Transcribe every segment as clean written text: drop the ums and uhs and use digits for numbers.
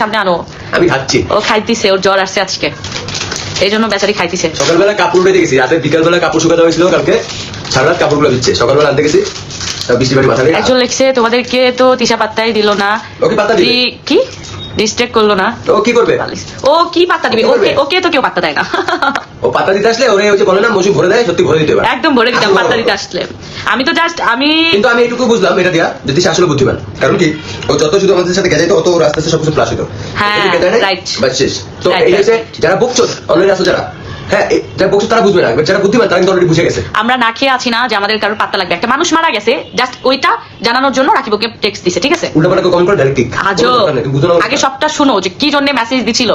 সামনে আনো। আমি খাচ্ছি। ও খাইতিছে, ওর জ্বর আসছে আজকে, এই জন্য বেচারি খাইতিছে। সকালবেলা কাপড় উঠে গেছি, রাতে বিকালবেলা কাপড় শুকাতে হয়েছিল, কালকে সারা রাত কাপড়গুলো দিচ্ছে, সকালবেলা আনতে গেছি বৃষ্টি বাড়ি মাথা। একজন লিখছে তোমাদেরকে তো তিশা পাত্তাই দিল না, ওকে পাত্তা দিবে কি ডিস্ট্রাক্ট করলো না, ও কি করবে? ও কি পাত্তা দিবে? ওকে তো কেউ পাত্তা দেয় না। ও পাত্তা দিতে আসলে ওরে ওই যে বলে না মজু ভরে দেয়, সত্যি ভরে দিতে পারে, একদম ভরে দিতাম পাত্তা দিতে আসলে। আমি তো জাস্ট কিন্তু আমি এটুকু বুঝলাম এটা দিয়া যদি সে আসলে বুদ্ধিমান, কারণ কি ও যত শুধু আমাদের সাথে গেজাইতো অত ওর আস্তে আস্তে সবকিছু প্লাস হতো। হ্যাঁ রাইট, বাস শেষ। তো এই যে যারা বকছো অলরেডি আসো, যারা হ্যাঁ যারা বকছো তারা বুঝবে না, যারা বুদ্ধিমান তারা কিন্তু অলরেডি বুঝে গেছে। আমরা না খেয়ে আছি না যে আমাদের কারোর পাত্তা লাগবে। একটা মানুষ মারা গেছে, জাস্ট ওইটা জানানোর জন্য রাকিবকে টেক্সট দিছে, ঠিক আছে? উল্টাপাল্টা কমেন্ট করে ডাইরেক্ট ক্লিক। আগে সবটা শুনো যে কি জন্য মেসেজ দিছিল,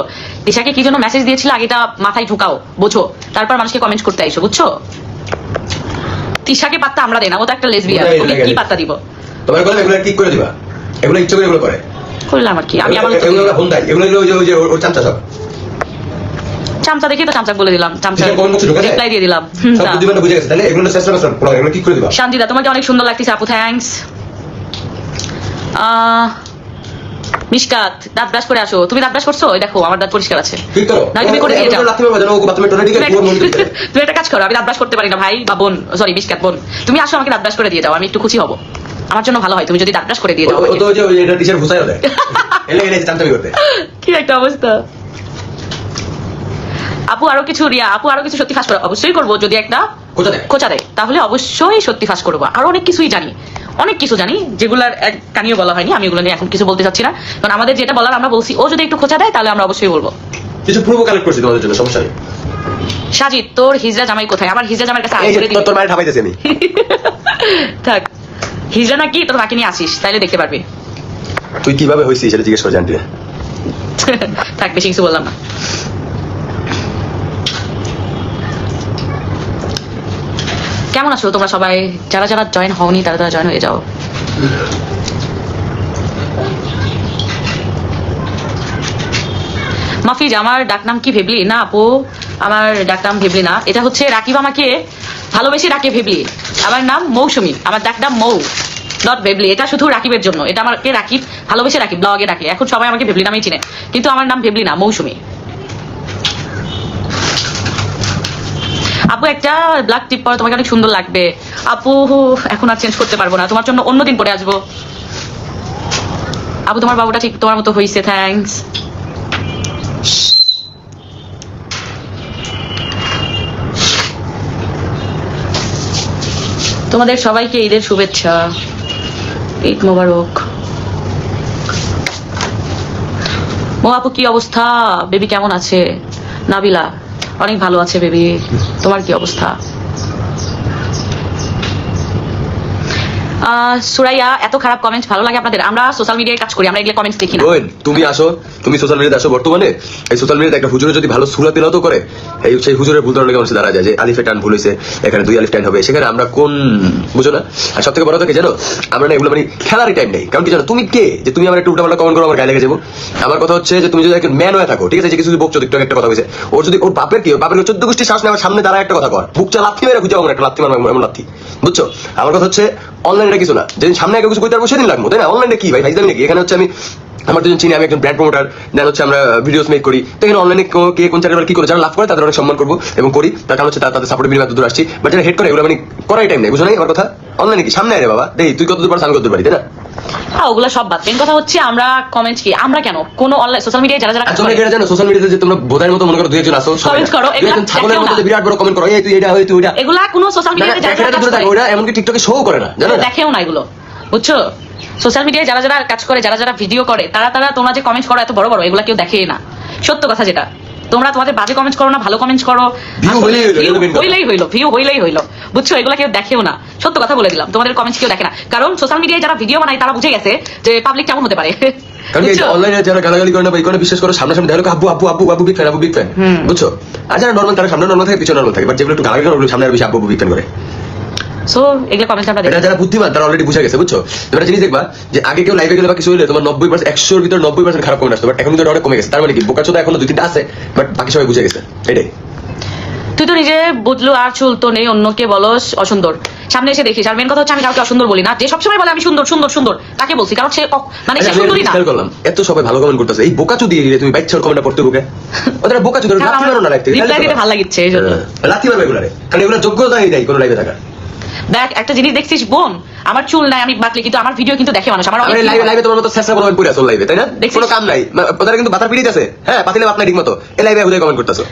দিশাকে কি জন্য মেসেজ দিয়েছিল, আগেটা মাথায় ঢুকাও, বুঝো, তারপর মানুষকে কমেন্ট করতে আইসো, বুঝছো? তিশাকে পাত্তা আমরা দেই না, ও তো একটা লেসবিয়ান, ওকে কি পাত্তা দিব? তোমার বলে এগুলো কি করে দিবা? এগুলো ইচ্ছা করে এগুলো করে, করলাম আর কি। আমি আমার এগুলো ফোন দেয়, এগুলো ওই যে ওর চামচা সব চামচা দেখি তো চামচা বলে দিলাম, চামচা রিপ্লাই দিয়ে দিলাম। সব বুদ্ধিমান বুঝে গেছে, তাহলে এগুলো চেষ্টা করো, এগুলো কি করে দিবা? শান্তিদা তোমাকে অনেক সুন্দর লাগতেছে আপু, থ্যাঙ্কস। মিশকাত দাঁত ব্রাশ করে আসো। তুমি দাঁত ব্রাশ করছো? দেখো আমার দাঁত পরিষ্কার আছে। না তুমি করে দিয়ে যাও। তুমি একটা কাজ করো, আমি দাঁত ব্রাশ করতে পারি না ভাই বা বোন, সরি মিশকাত বোন, তুমি আসো আমাকে দাঁত ব্রাশ করে দিয়ে যাও, আমি একটু খুশি হব, আমার জন্য ভালো হয় তুমি যদি দাঁত ব্রাশ করে দিয়ে যাও। কি একটা অবস্থা। আপু আরো কিছু রিয়া, আপু আরো কিছু সত্যি ফাঁস করো, অবশ্যই করবো, যদি একটা খোঁচা দেয় তাহলে অবশ্যই সত্যি ফাঁস করবো। আরো অনেক কিছুই জানি, অনেক কিছু জানি যেগুলার এক কানিও বলা হয়নি, আমি এগুলো নিয়ে এখন কিছু বলতে চাচ্ছি না, কারণ আমাদের যেটা বলার আমরা বলছি। ও যদি একটু খোঁচা দেয় তাহলে আমরা অবশ্যই বলবো। কিছু প্রুফ কালেক্ট করছি তোমাদের জন্য, সমস্যা নেই। সাজিদ তোর হিজরা জামাই কোথায়? আমার হিজরা জামাইয়ের কাছে তোর মায়ের ঠাপাইতেছি আমি। থাক, হিজরা নাকি তোর মাকে নিয়ে আসিস, তাইলে দেখতে পারবি। তুই কিভাবে হইছিস সেটা জিজ্ঞেস করে জানতে। থাক, বেশি কিছু বললাম না। কেমন আছো তোমরা সবাই? যারা যারা জয়েন হওনি তারা তারা জয়েন হয়ে যাও। মাফিজ আমার ডাকনাম কি ভেবলি? না আপু, আমার ডাকনাম ভেবলি না, এটা হচ্ছে রাকিব আমাকে ভালোবেসে ডাকে ভেবলি। আমার নাম মৌসুমী, আমার ডাকনাম মৌ, নট ভেবলি। এটা শুধু রাকিবের জন্য, এটা আমাকে রাকিব ভালোবেসে রাকিব ব্লগে ডাকে। এখন সবাই আমাকে ভেবলি নামেই চিনে, কিন্তু আমার নাম ভেবলি না, মৌসুমী। আপু একটা ব্ল্যাক টিপ পরে তোমাকে অনেক সুন্দর লাগবে। আপু এখন আর চেঞ্জ করতে পারবো না, তোমার জন্য অন্যদিন পরে আসবো। আপু তোমার বাবুটা ঠিক তোমার মতো হয়েছে, থ্যাঙ্কস। তোমাদের সবাইকে ঈদের শুভেচ্ছা, ঈদ মোবারক। মো আপু কি অবস্থা? বেবি কেমন আছে? নাবিলা অনেক ভালো আছে বেবি, তোমার কি অবস্থা? সুরাইয়া এত খারাপ কমেন্টস ভালো লাগে আপনাদের? আমরা সোশ্যাল মিডিয়ায় কাজ করি, আমরা এগুলো কমেন্টস দেখি না। তুমি আসো, তুমি সোশ্যাল মিডিয়াতে আসো। বর্তমানে এই সোশ্যাল মিডিয়াতে একটা হুজুরে যদি ভালো সূরা তিলাওয়াত করে, সেই হুজুরের ভুল ধরনের মানুষ দাঁড়া যায় যে আলিফে টান ভুল হয়েছে, এখানে 2 আলিফ টান হবে, সেখানে আমরা কোন বুঝো না। আর সব থেকে বড় কথা কি জানো, আমরা না এগুলো মানে খেলারই টাইম নেই। কারণ কি জানো, তুমি কে যে তুমি আমার একটু উল্টাপাল্টা কমেন্ট করো, আমার গায়ে লেগে যাবো। আমার কথা হচ্ছে যে তুমি যদি একটা ম্যান হয়ে থাকো, ঠিক আছে, যে কিছু বকছো, একটু একটা কথা হয়েছে, ওর যদি ওর বাপের কি, বাপের 14 গোষ্ঠী শ্বাস নেওয়ার সামনে দাঁড়া একটা কথা কর, বুকটা লাথি মেরে খুঁজে একটা লাথি মারবো, এমন লাথি, বুঝছো? আমার কথা হচ্ছে অনলাইনে কিছু না, যেদিন সামনে একটা কিছু করতে পারবো সেদিন লাগবো, তাই না? অনলাইনে কি ভাই ভাই নাকি? এখানে হচ্ছে আমি আমার দুজন চিনি, আমি একজন ব্র্যান্ড প্রমোটার, দেন হচ্ছে আমরা ভিডিওস মেক করি, তো এখানে অনলাইনে কে কোন চ্যানেল কি করে যারা লাভ করে তাদের অনেক সম্মান করবো এবং করি, তার কারণ হচ্ছে তাদের সাপোর্ট বিনিময় দূর আসছি। বাট যারা হেড করে এগুলো মানে করাই টাইম নেই, বুঝো নাই আমার কথা? অনলাইনে কি সামনে আরে বাবা, দেই তুই কত দূর পারছ আমি কত দূর পারি, তাই না? হ্যাঁ ওগুলা সব বাদ, মেন কথা হচ্ছে আমরা কমেন্ট কি, আমরা কেন কোন অনলাইন সোশ্যাল মিডিয়ায় যারা যারা তোমরা কি জানো সোশ্যাল মিডিয়াতে যে তোমরা বোধার মতো মনে করো দুই একজন আসো কমেন্ট করো, এগুলা ছাগলের মতো বিরাট বড় কমেন্ট করো, এই তুই এটা, তুই এটা, এগুলা কোনো সোশ্যাল মিডিয়াতে যারা যারা কাজ করে ওরা এমনকি টিকটকে শো করে না, জানো? দেখেও না এগুলো, বুঝছো? সোশ্যাল মিডিয়ায় যারা যারা কাজ করে, যারা যারা ভিডিও করে, তারা তারা তোমরা যে কমেন্ট করো এত বড় বড়, এগুলা কেউ দেখেই না। সত্য কথা যেটা, তোমরা তোমাদের বাজে কমেন্ট করো না, ভালো কমেন্ট করো, ভিউ হইলেই হইলো, বুঝছো? এগুলা কেউ দেখেও না, সত্য কথা বলে দিলাম, তোমাদের কমেন্টস কেউ দেখে না। কারণ সোশ্যাল মিডিয়ায় যারা ভিডিও বানায় তারা বুঝে গেছে যে পাবলিক কেমন হতে পারে। কারণ অনলাইনে যারা গালাগালি করে না বা ইকোনে বিশ্বাস করে, সামনাসামনি দেখো আব্বু আব্বু আব্বু আব্বু বিগ ফ্যান, আব্বু বিগ ফ্যান, বুঝছো? আর যারা নর্মাল তারা সামনে নর্মাল থাকে, পিছনে নর্মাল থাকে, বাট যেগুলো একটু গালাগালি করে সামনে আর বেশি আব্বু বিগ ফ্যান করে। সো এগুলো কমেন্টস আমরা দেখি, যারা বুদ্ধিমান তারা অলরেডি বুঝে গেছে, বুঝছো? তোমরা জিনিস দেখবা যে আগে কেউ লাইভে গেলে বা কিছু হইলে তোমার 90% 100 এর ভিতর 90% খারাপ কমেন্ট আসতো, বাট এখন কিন্তু অনেক কমে গেছে। তার মানে কি বোকাচোদা এখনো 2-3টা আছে, বাট বাকি সবাই বুঝে গেছে। এটাই। তুই তো নিজে বুঝলো আর চুল তো নেই, অন্যকে বলস অসুন্দর। সামনে এসে দেখিস। আর মেন কথা হচ্ছে আমি কাউকে অসুন্দর বলি না, যে সবসময় বলে আমি সুন্দর সুন্দর সুন্দর তাকে বলছি, কারণ সে মানে সে সুন্দরই না। করলাম এত সবাই ভালো কমেন্ট করতেছে, এই বোকাচু দিয়ে দিলে তুমি বাইক ছাড় কমেন্ট পড়তে বুকে ওদের বোকাচু ধরে লাথি মারো না লাইভ থেকে, রিপ্লাই দিতে ভালো লাগছে এই জন্য লাথি মারবে এগুলারে, কারণ এগুলা যোগ্যতাই নাই কোনো লাইভে থাকার। দেখ একটা জিনিস দেখছিস বোন, আমার চুল নাই আমি বাকলি, কিন্তু আমার ভিডিও কিন্তু দেখে মানুষ। আমার আরে লাইভে তোমার মতো শেষরা বলবেন পুরো আসল লাইভে, তাই না? কোনো কাম নাই, ওদের কিন্তু বাতার পিড়িতে আছে। হ্যাঁ পাতিলে বাপ নাই ঠিকমতো, এই লাইভে হুদাই কমেন্ট করতেছো।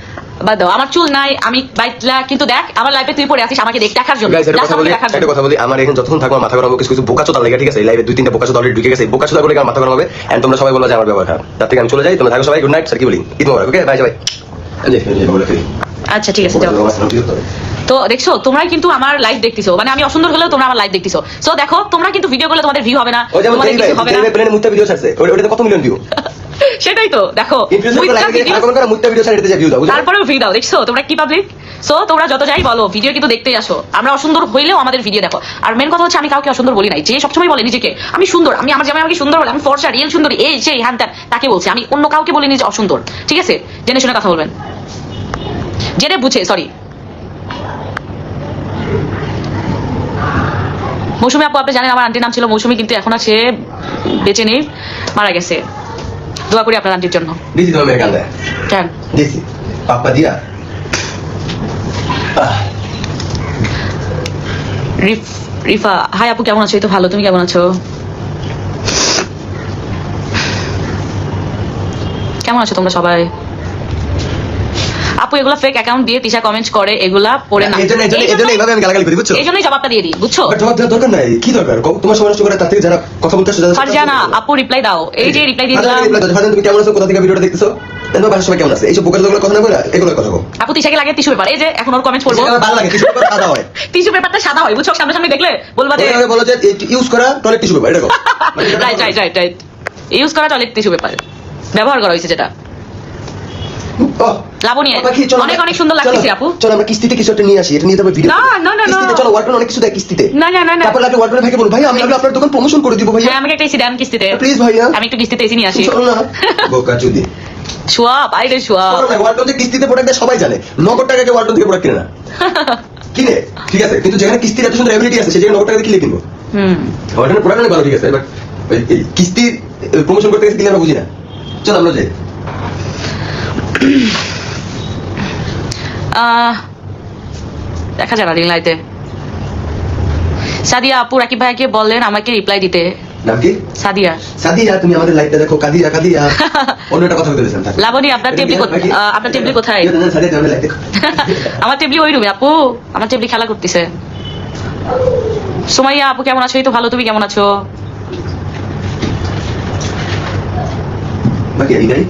বাদ দাও, আমার চুল নাই আমি বাইটলা, কিন্তু দেখ আমার লাইফে তুই পড়ে আছিস আমাকে দেখার জন্য। গাইস একটা কথা বলি, আমার এখন যতক্ষণ থাকবো মাথা গরম হবে, কিছু বোকাচোদা লাগে, ঠিক আছে? এই লাইভে 2-3টা বোকাচোদা অলরেডি ঢুকে গেছে, বোকাচোদা করে আমার মাথা গরম হবে। এন্ড তোমরা সবাই বলো যে আমার ব্যবহার খারাপ, তার থেকে আমি চলে যাই। তোমরা থাকো সবাই, গুড নাইট, স্যার কি বলি, ঈদ মোবারক। Okay bye bye. আচ্ছা ঠিক আছে যাও। তো দেখছো তোমরাই কিন্তু আমার লাইভ দেখতেছো, মানে আমি অসুন্দর হলেও তোমরা আমার লাইভ দেখতেছো। সো দেখো তোমরা কিন্তু ভিডিও করলে তোমাদের ভিউ হবে না, তোমাদের কিছু হবে না। প্লেনে মুত্তা ভিডিও ছাড়ছে, ওটাতে কত মিলিয়ন ভিউ? সেটাই তো দেখো, তারপরেও ভিউ দাও। দেখছো তোমরা কি পাবলিক। সো তোমরা যত যাই বলো ভিডিও কিন্তু দেখতেই আসো। আমরা অসুন্দর হইলেও আমাদের ভিডিও দেখো। আর মেন কথা হচ্ছে আমি কাউকে অসুন্দর বলি নাই, যে সবসময় বলে নিজেকে আমি সুন্দর, আমি আমার জামাই আমাকে সুন্দর বলে, আমি ফর্সা রিয়েল সুন্দরী এই সেই হ্যান ত্যান, তাকে বলছি। আমি অন্য কাউকে বলিনি যে অসুন্দর, ঠিক আছে? জেনে শুনে কথা বলবেন, জেনে বুঝে। সরি মৌসুমী আপু, আপনি জানেন আমার আন্টির নাম ছিল মৌসুমী, কিন্তু এখন আর সে বেঁচে নেই, মারা গেছে। দোয়া করি আপনার আন্টির জন্য। দিছি তোমার মেয়ে কান্দে, কেন দিছি পাপ্পা দিয়া। রিফা হাই আপু, কেমন আছো? এই তো ভালো, তুমি কেমন আছো? কেমন আছো তোমরা সবাই? আপু এগুলা ফেক অ্যাকাউন্ট দিয়ে তিশা কমেন্টস করে, এগুলা পড়ে না, এজন্য এইভাবে আমি গালাগালি করি, বুঝছো? এইজন্যই জবাবটা দিয়ে দিই, বুঝছো? বাট জবাব দেওয়ার দরকার নাই, কি দরকার? তোমার সময় নষ্ট করে তার থেকে যারা কথা বলতে আসে, ফারজানা আপু রিপ্লাই দাও। এই যে রিপ্লাই দিয়ে দিলাম। ফারজানা তুমি কেমন আছো, কোথা থেকে ভিডিওটা দেখতেছো, তোমার বাসার সবাই কেমন আছে? এইসব বোকাচোদাগুলো কথা না বলে এগুলো কথা বলো। আপু তিশাকে লাগে টিস্যু পেপার, এই যে এখন ওর কমেন্টস পড়বো, ভালো লাগে টিস্যু পেপার সাদা হয়, টিস্যু পেপারটা সাদা হয়, বুঝছো? সামনে সামনে দেখলে বলবা যে বলো যে ইউজ করা টয়লেট টিস্যু পেপার, এটা কো right right right right, use করা টয়লেট টিস্যু পেপার ব্যবহার করা হয়েছে যেটা। লাবণী অনেক অনেক সুন্দর লাগতেছে আপু। চলো আমরা কিস্তিতে কিছু একটা নিয়ে আসি, এটা নিয়ে তবে ভিডিও না না না না, চলো ওয়ার্কম্যান অনেক কিছু দেয় কিস্তিতে। না না না না, তারপর লাগে ওয়ার্কম্যান ভাইকে বলবো ভাই আমি আপনার দোকান প্রমোশন করে দিব ভাই। হ্যাঁ আমাকে একটা এসি দেন কিস্তিতে প্লিজ ভাইয়া, আমি একটু কিস্তিতে এসি নিয়ে আসি। চলো না বোকাচুদি সোয়াব আইরে সোয়াব। ওয়ার্কম্যান যে কিস্তিতে প্রোডাক্ট দেয় সবাই জানে, নগদ টাকাকে ওয়ার্কম্যান থেকে প্রোডাক্ট কিনে না, কিনে ঠিক আছে, কিন্তু যেখানে কিস্তির এত সুন্দর এবিলিটি আছে সেখানে নগদ টাকা দিয়ে কিনে কিনবো। ওয়ার্কম্যান প্রোডাক্ট অনেক ভালো, ঠিক আছে, বাট এই কিস্তির প্রমোশন করতে গেছে কিনে আমরা বুঝি না। চলো আমরা যাই। দেখা যাবে রিং লাইতে। সাদিয়া আপু রাকিব ভাইকে বললেন আমাকে রিপ্লাই দিতে। নাম কি? সাদিয়া। সাদিয়া তুমি আমাদের লাইভটা দেখো, কাদিয়া কাদিয়া অন্য একটা কথা বলতেছেন। লাবণী আপনার টেবলি আপনার টেবলি কোথায়? সাদিয়া তুমি লাইভ দেখো। আমার টেবলি ওই রুমে আপু, আমার টেবলি খেলা করতেছে। সুমাইয়া আপু কেমন আছো? এই তো ভালো, তুমি কেমন আছো? বাকি এটাই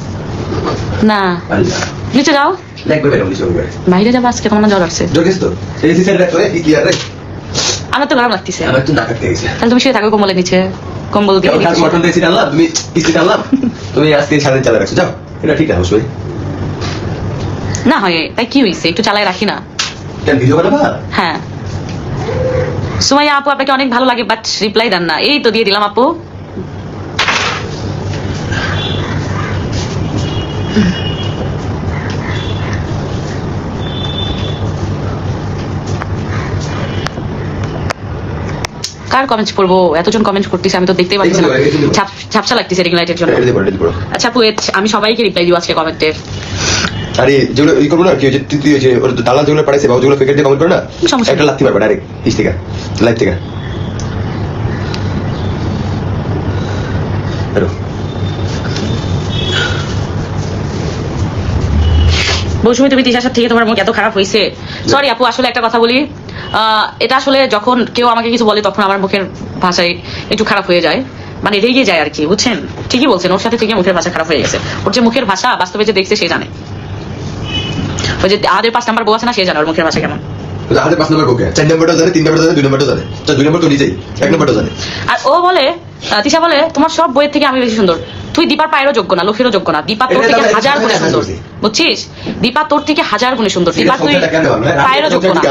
না আল্লাহ নিচে যাও, দেখবে বেরো নিচে হবে বাইরে যাবো আজকে, তোমার জ্বর আসছে। জোগেস তো এই সিসের দেখো এই কি আর আমার তো গরম লাগতেছে। আমার তো নাক কাটতে গেছে। তাহলে তুমি শুয়ে থাকো কম্বলের নিচে, কম্বল দিয়ে কাজ মটন দিয়েছি আল্লাহ, তুমি কিস্তি আল্লাহ তুমি আজকে সারাদিন চালা রাখছো, যাও এটা ঠিক আছে অবশ্যই না হয় তাই কি হয়েছে, একটু চালায় রাখি না। কেন ভিডিও বানাবা? হ্যাঁ সুমাইয়া আপু আপনাকে অনেক ভালো লাগে বাট রিপ্লাই দেন না। এই তো দিয়ে দিলাম আপু। কার কমেন্টস পড়বো, এতজন কমেন্ট করতেছে আমি তো দেখতেই পাচ্ছি না, ঝাপসা লাগতেছে রিং লাইটের জন্য। আচ্ছা আপু আমি সবাইকে রিপ্লাই দিব আজকে কমেন্টের। আরে যেগুলো ই করবো না কি হচ্ছে, তুই যে দালাল যেগুলো পাঠাইছে বা যেগুলো ফেকেট দিয়ে কমেন্ট করে না, একটা লাথি মারবে ডাইরেক্ট ইস থেকে লাইভ থেকে। মৌসুমী তুমি তিশার থেকে তোমার মুখ এত খারাপ হয়েছে? সরি আপু, আসলে একটা কথা বলি, এটা আসলে যখন কেউ আমাকে কিছু বলে তখন আমার মুখের ভাষায় একটু খারাপ হয়ে যায়, মানে রেগে যায় আর কি, বুঝছেন? ঠিকই বলছেন, ওর সাথে থেকে মুখের ভাষা খারাপ হয়ে গেছে। ওর যে মুখের ভাষা বাস্তবে যে দেখছে সে জানে, ওই যে আমাদের 5 নাম্বার বউ আছে না, সে জানে ওর মুখের ভাষা কেমন। আমাদের 5 নাম্বার বউকে 4 নাম্বারটা জানে, 3 নাম্বারটা জানে, 2 নাম্বারটা জানে, 2 নাম্বার তো নিজেই 1 নাম্বারটা জানে। আর ও বলে, তিশা বলে তোমার সব বইয়ের থেকে আমি বেশি সুন্দর, তুই দীপার পায়েরও যোগ্য না, লোকেরও যোগ্য না, দীপা তোর থেকে 1000 গুণে সুন্দর, বুঝছিস? দীপা তোর থেকে 1000 গুণে সুন্দর, দীপা তুই পায়েরও যোগ্য না।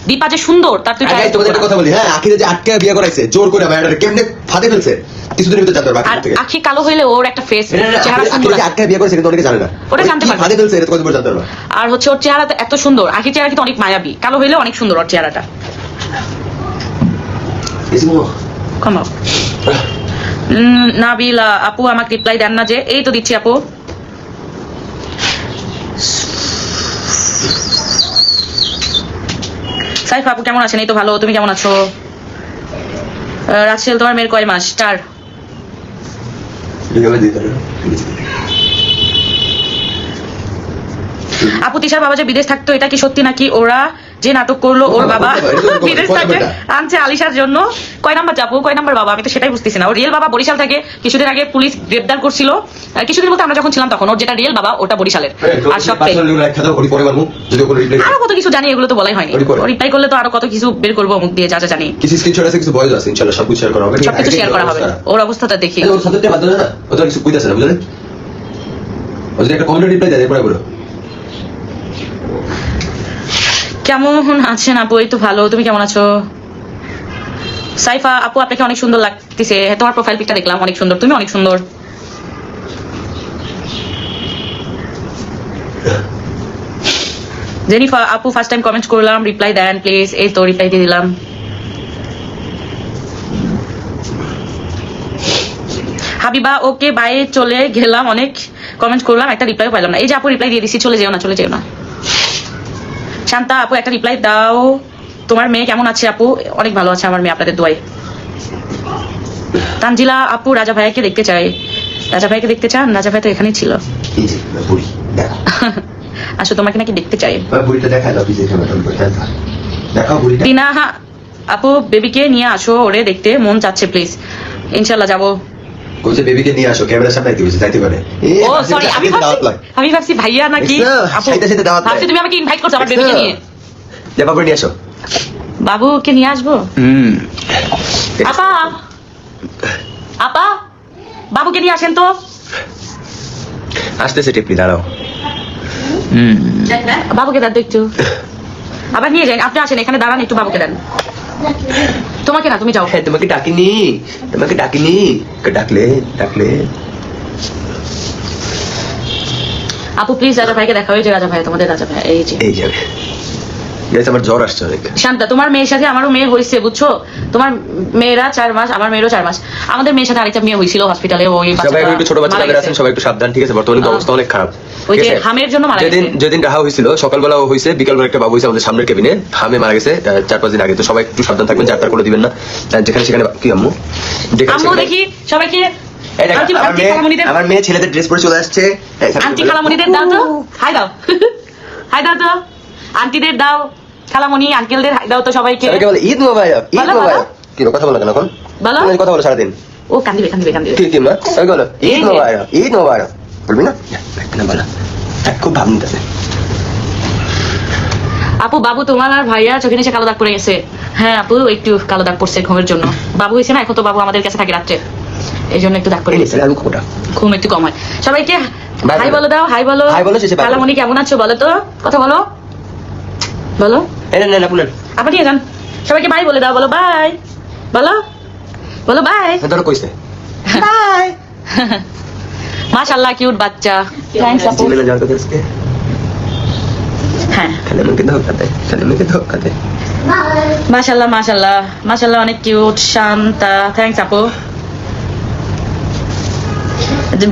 দীপা যে সুন্দর তার তুই পায়ের যোগ্য না। কথা বলি, হ্যাঁ আখিরে যে আটকে বিয়ে করাইছে জোর করে ভাইয়াটারে কেমনে ফাঁদে ফেলছে কিছুদিনের ভিতরে জানতে পারবে। আর আখি কালো হইলে ওর একটা ফেস চেহারা সুন্দর, আটকে বিয়ে করেছে কিন্তু অনেকে জানে না, ওটা জানতে পারবে, ফাঁদে ফেলছে এটা কত বড় জানতে পারবে। আর হচ্ছে ওর চেহারা এত সুন্দর, আখির চেহারা কিন্তু অনেক মায়াবী, কালো হইলে অনেক সুন্দর ওর চেহারাটা। ক্ষমা। নাবিলা আপু আমাকে রিপ্লাই দেন না যে, এই তো দিচ্ছি আপু। সাইফা আপু কেমন আছেন? এই তো ভালো, তুমি কেমন আছো? রাজশেল তোমার মেয়ের কয় মাস? 4। আপু তিশার বাবা যে বিদেশ থাকতো, এটা কি সত্যি নাকি ওরা যে নাটক করলো ওর বাবা বিদেশ থাকে আনছে আলিশার জন্য? কয় নাম্বার যাবো, কয় নাম্বার বাবা? আমি তো সেটাই বুঝতেছি না। ওর রিয়েল বাবা বরিশাল থাকে, কিছুদিন আগে পুলিশ গ্রেফতার করছিল। কিছুদিন বলতে আমরা যখন ছিলাম তখন, ওর যেটা রিয়েল বাবা ওটা বরিশালের। আর সব আরো কত কিছু জানি, এগুলো তো বলাই হয়নি। রিপ্লাই করলে তো আরো কত কিছু বের করবো মুখ দিয়ে, যা যা জানি কিছু স্ক্রিনশট আছে, কিছু ভয়েস আছে, ইনশাআল্লাহ সবকিছু শেয়ার করা হবে। সবকিছু শেয়ার করা হবে। ওর অবস্থাটা দেখি। ওর সাথে বাদ না, ও তো কিছু কইতাছে না, বুঝলেন? ও যদি একটা কমেন্ট রিপ্লাই দেয় পরে বলো। কেমন আছেন আপু? এই তো ভালো, তুমি কেমন আছো? সাইফা আপু আপনাকে অনেক সুন্দর লাগতেছে, তোমার প্রোফাইল পিকটা দেখলাম, অনেক সুন্দর, তুমি অনেক সুন্দর। জেনিফা আপু ফার্স্ট টাইম কমেন্ট করলাম, রিপ্লাই দেন প্লিজ। এই তো রিপ্লাই দিয়ে দিলাম। হাবিবা ওকে বাইরে চলে গেলাম, অনেক কমেন্ট করলাম, একটা রিপ্লাই পাইলাম না। এই যে আপু রিপ্লাই দিয়ে দিছি, চলে যেও না, চলে যেও না। শান্তা আপু একটা রিপ্লাই দাও, তোমার মেয়ে কেমন আছে? আপু অনেক ভালো আছে আমার মেয়ে, আপনাদের দোয়ায়। তানজিলা আপু রাজা ভাইয়াকে দেখতে চাই। রাজা ভাইকে দেখতে চান? রাজা ভাই তো এখানেই ছিল। আসো তোমাকে নাকি দেখতে চাই। টিনা আপু বেবিকে নিয়ে আসো, ওরে দেখতে মন চাচ্ছে, প্লিজ। ইনশাল্লাহ যাবো। কইছে বেবিকে নিয়ে আসো, ক্যামেরার সামনে দিতে যাইতে পারে। ও সরি, আমি ভাবছি ভাইয়া নাকি আপু। ভাবছি তুমি আমাকে ইনভাইট করছো আমার বেবিকে নিয়ে। যা বাবু নিয়ে আসো। বাবুকে নিয়ে আসবো? আপা আপা বাবুকে নিয়ে আসেন তো। আসতেছে টিপলি, দাঁড়াও। বাবুকে দেন তো একটু, আবার নিয়ে যান। আপনি আসেন এখানে দাঁড়ান, একটু বাবুকে দেন। তোমাকে না, তুমি যাও। হ্যাঁ তোমাকে ডাকিনি, তোমাকে ডাকিনি, ডাকলে ডাকলে। আপু প্লিজ রাজা ভাইকে দেখা, হয়ে যে রাজা ভাই, তোমাদের রাজা ভাই এই যে। এই যাবে আমার জ্বর আসছে অনেক। শান্তা তোমার মেয়ের সাথে আমারও মেয়ে হয়েছে, বুঝছো? তোমার মেয়েরা 4 মাস, আমার মেয়েরও 4 মাস। আমাদের মেয়ের সাথে আরেকটা মেয়ে হয়েছিল হসপিটালে, ওই সবাই একটু ছোট বাচ্চারা আছেন, সবাই একটু সাবধান, ঠিক আছে? বর্তমানে অবস্থা অনেক খারাপ। ওই যে হামের জন্য মারা গেছে। যেদিন রাহা হয়েছিল সকালবেলা হয়েছে, বিকালবেলা একটা বাবু হয়েছে আমাদের সামনের কেবিনে, হামে মারা গেছে 4-5 দিন আগে। তো সবাই একটু সাবধান থাকবেন, যাত্রা করে দিবেন না যেখানে সেখানে। কি আম্মু আম্মু দেখি সবাইকে আমার মেয়ে ছেলেদের ড্রেস পরে চলে আসছে। আন্টি খালামণিদের দাও তো, হাই দাও, হাই দাও তো, আন্টিদের দাও, খালামণি আঙ্কেলদের হাই দাও তো সবাইকে। বলে ঈদ মোবারক, ঈদ মোবারক। কি কথা বলো কেন এখন? বলো কথা বলো সারাদিন। ও কান্দিবে কান্দিবে কান্দিবে। ঠিক মা, ওই বলো ঈদ মোবারক, ঈদ মোবারক বলবি না? না বলো, খুব ভাব নিতেছে। আপু বাবু তোমার আর ভাইয়া চোখে নিচে কালো দাগ পড়ে গেছে। হ্যাঁ আপু একটু কালো দাগ পড়ছে ঘুমের জন্য। বাবু হয়েছে না, এখন তো বাবু আমাদের কাছে থাকে রাত্রে, এই জন্য একটু দাগ পড়ে গেছে, ঘুম একটু কম হয়। সবাইকে হাই বলো দাও, হাই বলো। খালামণি কেমন আছো বলো তো, কথা বলো, বলো। আপনি নিয়ে যান, সবাইকে বাই বলে দাও, বলো বাই, বলো বলো বাই। ধরো কইছে বাই। মাশাআল্লাহ কিউট বাচ্চা। থ্যাঙ্কস আপু। হ্যাঁ মাশাআল্লাহ মাশাআল্লাহ মাশাআল্লাহ, অনেক কিউট শান্তা। থ্যাঙ্কস আপু।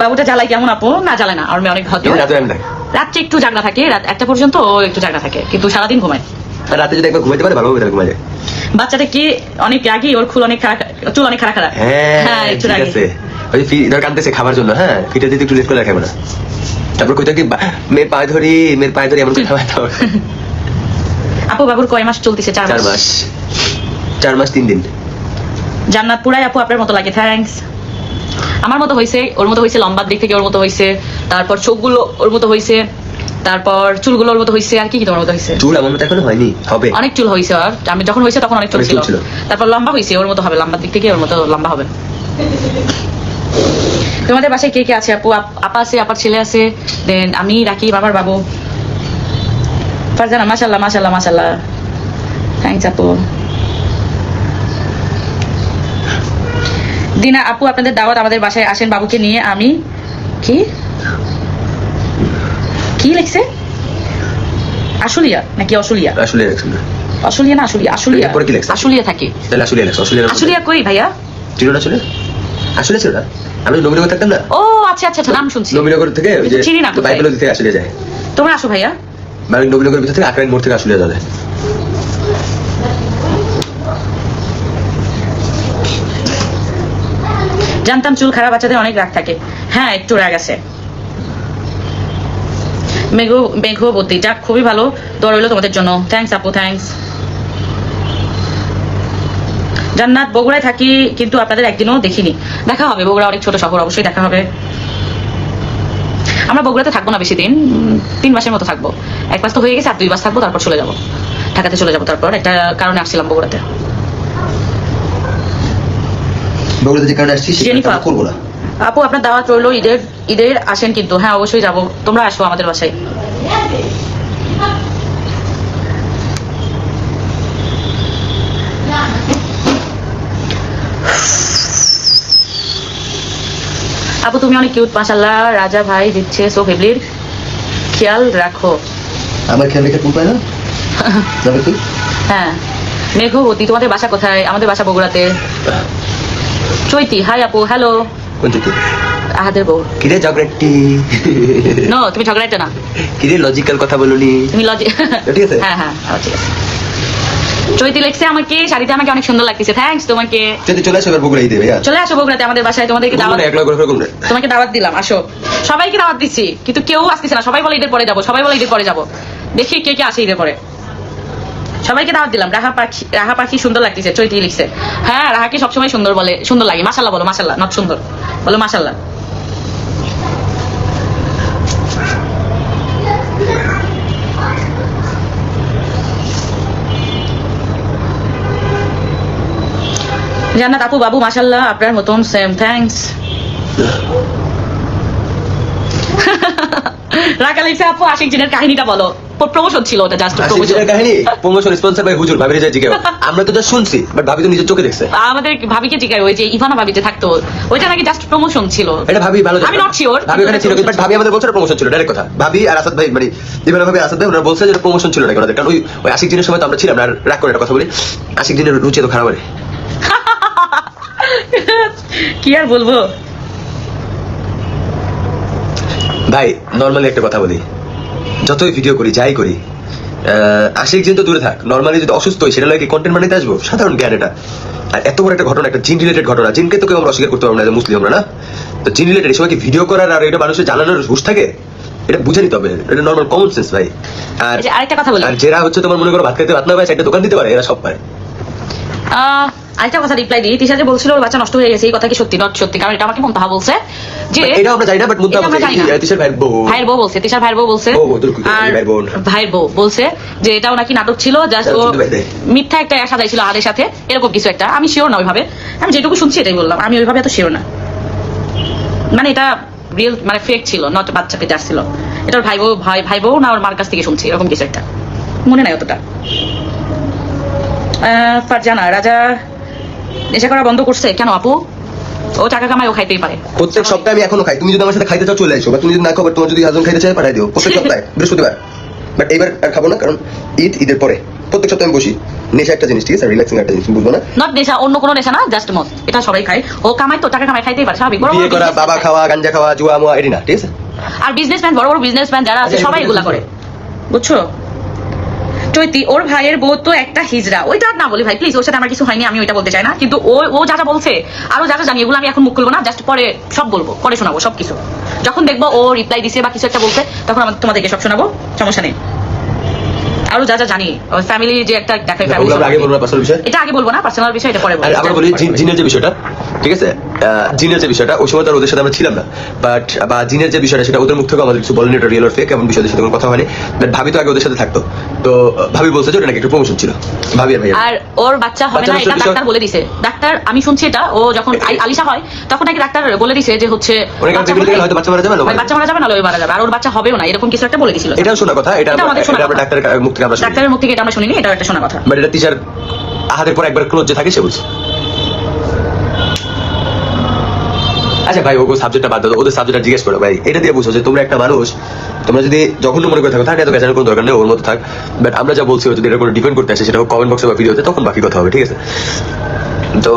বাবুটা জ্বালাই কেমন আপু? না জ্বালায় না, আর মেয়ে অনেক ভদ্র। রাত্রে একটু জাগনা থাকে, রাত 1টা পর্যন্ত ও একটু জাগনা থাকে, কিন্তু সারাদিন ঘুমায়। রাতে যদি একবার ঘুমাইতে পারে ভালো হবে, ঘুমায় যায়। বাচ্চাটা কি অনেক রাগী, ওর চুল অনেক খারাপ। হ্যাঁ একটু রাগী। ওই ধর কাঁদতেছে খাবার জন্য, হ্যাঁ ফিটা দিতে একটু লেট করে রাখাবে না। তারপর কইতা কি মেয়ের পায়ে ধরি এমন করে খাওয়াতে হবে। আপু বাবুর কয় মাস চলতেছে? 4 মাস। 4 মাস 3 দিন। জান্নাত পুরাই আপু আপনার মতো লাগে। থ্যাঙ্কস। আমার মতো হয়েছে, ওর মতো হয়েছে, লম্বার দিক থেকে ওর মতো হয়েছে, তারপর চোখগুলো ওর মতো হয়েছে, তারপর চুলগুলো ওর মতো হয়েছে। আর কি কি তোমার মতো হয়েছে? চুল আমার মতো এখনো হয়নি, হবে। অনেক চুল হয়েছে আর আমি যখন হয়েছে তখন অনেক চুল ছিল। তারপর লম্বা হয়েছে, ওর মতো হবে, লম্বার দিক থেকে ওর মতো লম্বা হবে। তোমাদের বাসায় কে কে আছে আপু? আপা আছে, আপার ছেলে আছে, দেন আমি, রাকিব, আমার বাবু। ফারজানা মাশাআল্লাহ মাশাআল্লাহ মাশাআল্লাহ। থ্যাঙ্কস আপু। দিনা আপু আপনাদের দাওয়াত, আমাদের বাসায় আসেন বাবুকে নিয়ে। আমি কি কি লিখছে? আশুলিয়া নাকি অশুলিয়া? আশুলিয়া না আশুলিয়া আশুলিয়া এরপরে কি লেখছে? আশুলিয়া থাকি। তাহলে আসলে লেখো আসলে আশুলিয়া কই ভাইয়া? ছিল না আসলে আসলে ছিল না আমি নবীনগর থাকতাম না ও আচ্ছা আচ্ছা আচ্ছা, নাম শুনছি। নবীনগর থেকে ওই যে চিনি না কোথায়। বাইবেল থেকে আসলে যায় তোমরা আসো ভাইয়া। মানে নবীনগরের ভিতর থেকে আকরাইন মোড় থেকে আসলে যাবে। জানতাম চুল খারাপ বাচ্চাদের অনেক রাগ থাকে। হ্যাঁ একটু রাগ আছে। মেঘবতী, যাক খুবই ভালো, দোয়া রইলো তোমাদের জন্য। থ্যাঙ্কস আপু, থ্যাঙ্কস। জান্নাত, বগুড়ায় থাকি কিন্তু আপনাদের একদিনও দেখিনি। দেখা হবে, বগুড়া অনেক ছোট শহর, অবশ্যই দেখা হবে। আমরা বগুড়াতে থাকবো না বেশি দিন, 3 মাসের মতো থাকবো। 1 মাস তো হয়ে গেছে, আর 2 মাস থাকবো, তারপর চলে যাবো ঢাকাতে চলে যাবো। তারপর একটা কারণে আসছিলাম বগুড়াতে। বগুড়াতে যে কারণে আসছি সেটা করবো না। আপু আপনার দাওয়াত রইলো, ঈদের আসেন কিন্তু। হ্যাঁ অবশ্যই যাবো, তোমরা আসো আমাদের বাসায়। আপু তুমি অনেক কিউট মাশাআল্লাহ। রাজা ভাই দিচ্ছে সো ফেবলির খেয়াল রাখো। আমার খেয়াল রেখে কোন পায় না যাবে তুই। হ্যাঁ মেঘবতী, তোমাদের বাসা কোথায়? আমাদের বাসা বগুড়াতে। চৈতি, হাই আপু, হ্যালো। কোন থেকে আহাদের বউ। কিরে ঝগড়াটি নো তুমি ঝগড়াইতে না, কিরে লজিক্যাল কথা বলুনি তুমি লজিক। ঠিক আছে হ্যাঁ হ্যাঁ ঠিক আছে। চৈতি লেখছে আমাকে শাড়িতে আমাকে অনেক সুন্দর লাগতেছে, থ্যাঙ্কস তোমাকে। যদি চলে আসো এবার বগুড়াই দেবে চলে আসো বগুড়াতে আমাদের বাসায়, তোমাদেরকে দাওয়াত, একলা করে ফেরকম না তোমাকে দাওয়াত দিলাম, আসো। সবাইকে দাওয়াত দিচ্ছি কিন্তু কেউ আসতেছে না, সবাই বলে ঈদের পরে যাবো, সবাই বলে ঈদের পরে যাবো। দেখি কে কে আসে ঈদের পরে। সবাইকে দাওয়াত দিলাম। রাহা পাখি সুন্দর লাগতেছে, চৈতি লিখছে। হ্যাঁ রাহাকে সবসময় সুন্দর বলে, সুন্দর লাগে। মাশাল্লাহ বলো, মাশাল্লাহ, নট সুন্দর বলো, মাশাল্লাহ। জান্নাত আপু, বাবু মাশাল্লাহ আপনার মতন সেম, থ্যাঙ্কস। রাকা লিখছে আপু আশিক জিনের কাহিনীটা বলো। প্রমোশন ছিল ওটা, জাস্ট প্রমোশন। কাহিনী প্রমোশন স্পন্সর বাই হুজুর ভাবিরে যায় জিজ্ঞাসা আমরা তো জাস্ট শুনছি বাট ভাবি তো নিজের চোখে দেখছে। আমাদের ভাবিকে জিজ্ঞাসা, ওই যে ইভানা ভাবি যে থাকতো, ওইটা নাকি জাস্ট প্রমোশন ছিল। এটা ভাবি ভালো আমি নট শিওর, ভাবি ওখানে ছিল বাট ভাবি আমাদের বলছে প্রমোশন ছিল, ডাইরেক্ট কথা। ভাবি আর আসাদ ভাই মানে ইভানা ভাবি আসাদ ভাই ওনারা বলছে যে প্রমোশন ছিল না ওনাদের, কারণ ওই আশিক দিনের সময় তো আমরা ছিলাম না। আর রাগ করে একটা কথা বলি, আশিক দিনের রুচি তো খারাপ। কি আর বলবো ভাই, নর্মালি একটা কথা বলি, যতই ভিডিও করি যাই করি, আশিক দিন তো দূরে থাক, নর্মালি যদি অসুস্থ হয় সেটা লাগে কন্টেন্ট বানাইতে আসবো, সাধারণ জ্ঞান এটা। আর এত বড় একটা ঘটনা, একটা জিন রিলেটেড ঘটনা, জিনকে তো কেউ আমরা অস্বীকার করতে পারবো না, মুসলিম আমরা না। তো জিন রিলেটেড এই সময় কি ভিডিও করার আর এটা মানুষের জানানোর হুঁশ থাকে? এটা বুঝে নিতে হবে, এটা নর্মাল কমন সেন্স ভাই। আর আরেকটা কথা বলি, আর যারা হচ্ছে তোমার মনে করো ভাত খাইতে ভাত না পায়, একটা দোকান দিতে পারে, এরা সব পারে। আরেকটা কথা রিপ্লাই দিই, তিশা যে বলছিল ওর বাচ্চা নষ্ট হয়ে গেছে, এই কথা কি সত্যি? নট সত্যি, কারণ এটা আমাকে মুনতাহা বলছে যে এটা আমরা জানি না, বাট মুনতাহা বলছে তিশার ভাইয়ের বউ বলছে, তিশার ভাইয়ের বউ বলছে, আর ভাইয়ের বউ বলছে যে এটাও নাকি নাটক ছিল, জাস্ট ও মিথ্যা একটা সাজাইছিল আহাদের সাথে, এরকম কিছু একটা। আমি শিওর না ওইভাবে, আমি যেটুকু শুনছি এটাই বললাম, আমি ওইভাবে এত শিওর না। মানে এটা রিয়েল, মানে ফেক ছিল, নট বাচ্চা পেতে আসছিল। এটা ওর ভাই বউ না ওর মার কাছ থেকে শুনছি, এরকম কিছু একটা, মনে নাই অতটা। ফারজানা, রাজা নেশা করা বন্ধ করছে কেন আপু? ও টাকা কামায়, ও খাইতেই পারে। প্রত্যেক সপ্তাহে আমি এখনো খাই, তুমি যদি আমার সাথে খাইতে চাও চলে আসো, বা তুমি যদি না খাও, তোমার যদি হাজবেন্ড খাইতে চায় পাঠাই দিও প্রত্যেক সপ্তাহে বৃহস্পতিবার। বাট এবার আর খাবো না, কারণ ঈদের পরে প্রত্যেক সপ্তাহে আমি বসি। নেশা একটা জিনিস, ঠিক আছে, রিল্যাক্সিং একটা জিনিস, বুঝবো না। নট নেশা, অন্য কোনো নেশা না, জাস্ট মদ। এটা সবাই খায়, ও কামাই তো, টাকা কামাই, খাইতেই পারে, স্বাভাবিক। বিয়ে করা, বাবা খাওয়া, গাঞ্জা খাওয়া, জুয়া মুয়া, এটি না, ঠিক আছে। আর বিজনেসম্যান, বড় বড় বিজনেসম্যান যারা আছে সবাই এগুলা করে, বুঝছো? চৈতি, ওর ভাইয়ের বউ তো একটা হিজড়া, ওইটা না বলি ভাই প্লিজ, ওর সাথে আমার কিছু হয়নি, আমি ওইটা বলতে চাই না। কিন্তু ও যা যা বলছে, আরো যা যা জানি, এগুলো আমি এখন মুখ খুলবো না, জাস্ট পরে সব বলবো, পরে শোনাবো সবকিছু। যখন দেখবো ও রিপ্লাই দিছে বা কিছু একটা বলছে, তখন তোমাদেরকে সব শোনাবো, সমস্যা নেই। আরো যা যা জানি, ফ্যামিলি যে একটা দেখায়, ফ্যামিলি আগে বলবো না পার্সোনাল বিষয়, এটা আগে বলবো না, পার্সোনাল বিষয় এটা পরে বলবো। আমরা বলি জিনের যে বিষয়টা, ঠিক আছে, জিনের যে বিষয়টা, ওই সময় তো ওদের সাথে আমরা ছিলাম না, বাট বা জিনের যে বিষয়টা সেটা ওদের মুখ থেকে আমাদের কিছু বলেন, এটা রিয়েল অর ফেক, এমন বিষয়ের সাথে কোনো কথা হয়নি। বাট ভাবি তো আগে ওদের সাথে থাকতো, তো ভাবি বলছে যে ওটা নাকি একটা প্রমোশন ছিল, ভাবি আর ভাই। আর ওর বাচ্চা হবে না, এটা ডাক্তার বলে দিছে। ডাক্তার, আমি শুনছি এটা, ও যখন আলিশা হয় তখন নাকি ডাক্তার বলে দিছে যে হচ্ছে বাচ্চা মারা যাবে না, বাচ্চা মারা যাবে না, ওই মারা যাবে, আর ওর বাচ্চা হবেও না, এরকম কিছু একটা বলে দিছিল। এটাও শোনা কথা, এটা আমরা ডাক্তারের মুখ থেকে আমরা শুনি, ডাক্তারের মুখ থেকে এটা আমরা শুনিনি, এটা একটা শোনা কথা। বাট এটা তিশার আহাদের পর একবার ক্লোজ যে থাকে সে বলছে। আচ্ছা আচ্ছা ভাই ওকে সাবজেক্টটা বাদ দাও, ওদের সাবজেক্টটা জিজ্ঞেস করো ভাই। এটা দিয়ে বুঝো যে তোমরা একটা মানুষ, তোমরা যদি জঘন্য মনে করে থাকো তাহলে এত বেচানোর কোনো দরকার নেই, ওর মতো থাক। বাট আমরা যা বলছি যদি এটা কোনো ডিপেন্ড করতে আসে সেটা কমেন্ট বক্সে বা ভিডিওতে, তখন বাকি কথা হবে, ঠিক আছে? তো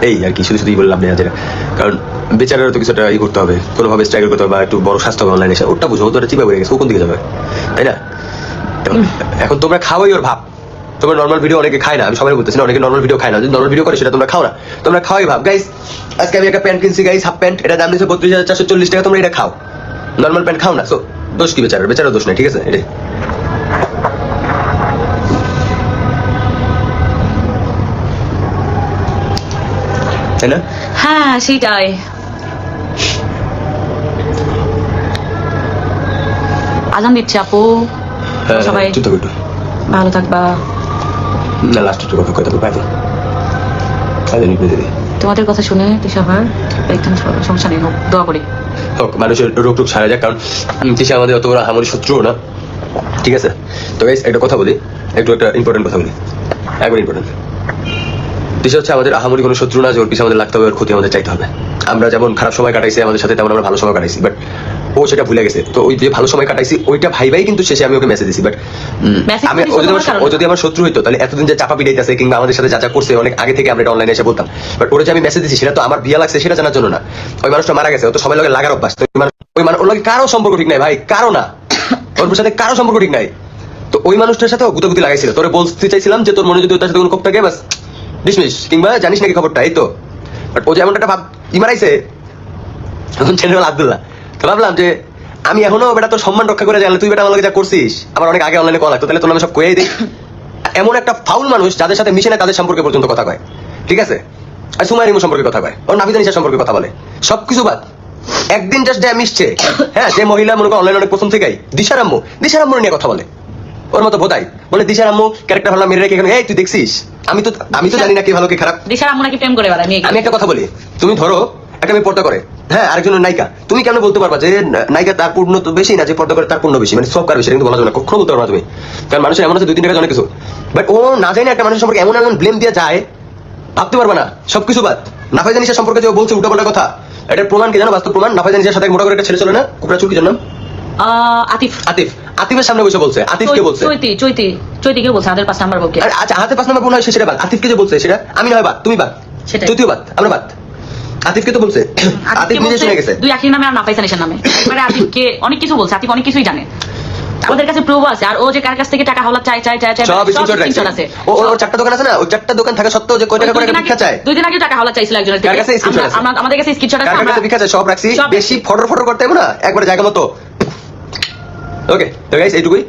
এই আর কি, শুধু শুধুই বললাম না যেটা, কারণ বেচারারও তো কিছুটা ই করতে হবে, কোনোভাবে স্ট্রাগল করতে হবে বা একটু বড় স্বাস্থ্য হবে অনলাইনে এসে, ওটা বুঝো, ও তো একটা চিপা হয়ে গেছে, ও কোন দিকে যাবে, তাই না? তো এখন তোমরা খাওয়াই ওর ভাব। তোমরা নর্মাল ভিডিও অনেকে খায় না, আমি সবাই বলতেছি না, অনেকে নর্মাল ভিডিও খায় না, যদি নর্মাল ভিডিও করে সেটা তোমরা খাও না, তোমরা খাওয়াই ভাব। গাইস আজকে আমি একটা প্যান্ট কিনছি গাইস, হাফ প্যান্ট, এটা দাম নিচ্ছে 32,440 টাকা, তোমরা এটা খাও, নর্মাল প্যান্ট খাও না। সো দোষ কি বেচারার? বেচারার দোষ নেই, ঠিক আছে? এটাই তাই না? হ্যাঁ সেটাই। আজান দিচ্ছে আপু, হ্যাঁ, সবাই একটু তো একটু ভালো থাকবা। না, লাস্ট একটু কথা কথা পাই কাজে নিতে দিদি তোমাদের কথা শুনে তিশাভার একদম সমস্যা নেই, হোক দোয়া করি। হোক, মানুষের রোগ টোগ সারা যাক, কারণ তিশা আমাদের অত বড় আমাদের শত্রুও না, ঠিক আছে? তো গাইস একটা কথা বলি, একটা ইম্পর্টেন্ট কথা বলি, একবার ইম্পর্টেন্ট। তিশা হচ্ছে আমাদের আহামরি কোনো শত্রু না যে ওর পিছনে আমাদের লাগতে হবে, ওর ক্ষতি আমাদের চাইতে হবে। আমরা যেমন খারাপ সময় কাটাইছি আমাদের সাথে, তেমন আমরা ভালো সময় কাটাইছি, বাট ও সেটা ভুলে গেছে। তো ওই যে ভালো সময় কাটাইছি ওইটা ভাই কিন্তু শেষে আমি ওকে মেসেজ দিছি, বাট আমি ও যদি আমার শত্রু হইতো তাহলে এতদিন যে চাপা পিটাইতেছে কিংবা আমাদের সাথে যা যা করছে অনেক আগে থেকে আমরা অনলাইনে এসে বলতাম, বাট ওরা যে আমি মেসেজ দিছি সেটা তো আমার বিয়া লাগছে সেটা জানার জন্য না। ওই মানুষটা মারা গেছে, ও তো সবাই লোকের লাগার অভ্যাস, তো ওই মানুষ ওর লগে কারো সম্পর্ক ঠিক নাই ভাই, কারো না, ওর সাথে কারো সম্পর্ক ঠিক নাই। তো ওই মানুষটার সাথে গুতাগুতি লাগাইছিল, তোরে বলতে চাইছিলাম যে তোর মনে যদি তার সাথে কোনো ক্ষোভ থাকে বাস ডিসমিস, কিংবা জানিস নাকি খবরটা, এই তো। বাট ও যে এমন একটা ভাব মারাইছে এখন জেনারেল আব্দুল্লাহ, তো ভাবলাম যে আমি এখনো বেটা তোর সম্মান রক্ষা করে জানলে তুই বেটা আমার লগে যা করছিস, আমার অনেক আগে অনলাইনে কল লাগতো, তাহলে তোর আমি সব কয়েই দিই। এমন একটা ফাউল মানুষ যাদের সাথে মিশে না তাদের সম্পর্কে পর্যন্ত কথা কয়, ঠিক আছে? আর সুমাইয়ের ইমু সম্পর্কে কথা কয়, ওর নাবিদা নিশার সম্পর্কে কথা বলে, সবকিছু বাদ একদিন জাস্ট যে মিশছে, হ্যাঁ, যে মহিলা মনে করো অনলাইনে অনেক প্রথম থেকেই দিশারাম্মু নিয়ে কথা বলে, ওর মতো বোধাই বলে দিশারাম্মু ক্যারেক্টার ভালো মেরে রেখে এখানে, এই তুই দেখছিস, আমি তো জানি না কি ভালো কি খারাপ। দিশার আম্মু নাকি প্রেম করে বেড়ায় মেয়েকে। আমি একটা কথা বলি, তুমি ধরো একটা মেয়ে পর্দা করে, হ্যাঁ, আরেকজনের নায়িকা, তুমি কেন বলতে পারবা যে নায়িকা তার পূর্ণ তো বেশি না, যে পর্দা করে তার পূর্ণ বেশি, মানে সব কার বেশি, কিন্তু বলা যাবে না, কখনো বলতে পারবা না তুমি, কারণ মানুষের এমন আছে 2-3 টাকা অনেক কিছু, বাট ও না জানি একটা মানুষের সম্পর্কে এমন এমন ব্লেম দিয়ে যায়, ভাবতে পারবা না। সবকিছু বাদ, নাফাইজা নিশার সম্পর্কে যে ও বলছে উল্টাপাল্টা কথা, এটার প্রমাণ কি জানো? বাস্তব প্রমাণ, নাফাইজা নিশার সাথে মোটা করে একটা ছেলে চলে না, কুপড়া চুল, কি জানো? আতিফ। আতিফের সামনে বসে বলছে, আতিফ কে বলছে? চৈতি কে বলছে? আমাদের 5 নাম্বার বউকে। আচ্ছা, হাতে 5 নম্বর বোন হয় সেটা বাদ, আতিফকে যে বলছে সেটা আমি নয় বাদ, তুমি বাদ, সেটাই। চৈতিও বাদ, আমরা বাদ, আতিফকে তো বলছে, আতিফ নিজে শুনে গেছে দুই আখির নামে আর নাফাইসা নিশার নামে, একবারে আতিফকে অনেক কিছু বলছে, আতিফ অনেক কিছুই জানে, আমাদের কাছে প্রুফ আছে। আর ও যে কার কাছ থেকে টাকা হলা চাই সব স্ক্রিনশট আছে। ওর 4টা দোকান আছে না, ওই 4টা দোকান থাকা সত্ত্বেও যে কয় টাকা করে ভিক্ষা চায়, 2 দিন আগে টাকা হলা চাইছিল একজনের কার কাছে স্ক্রিনশট আছে? আমাদের কাছে স্ক্রিনশট আছে, কার কাছে ভিক্ষা চায় সব রাখছি, বেশি ফটো করতে হবে না, একবারে জায়গা মতো। ওকে, তো গাইস এইটুকুই।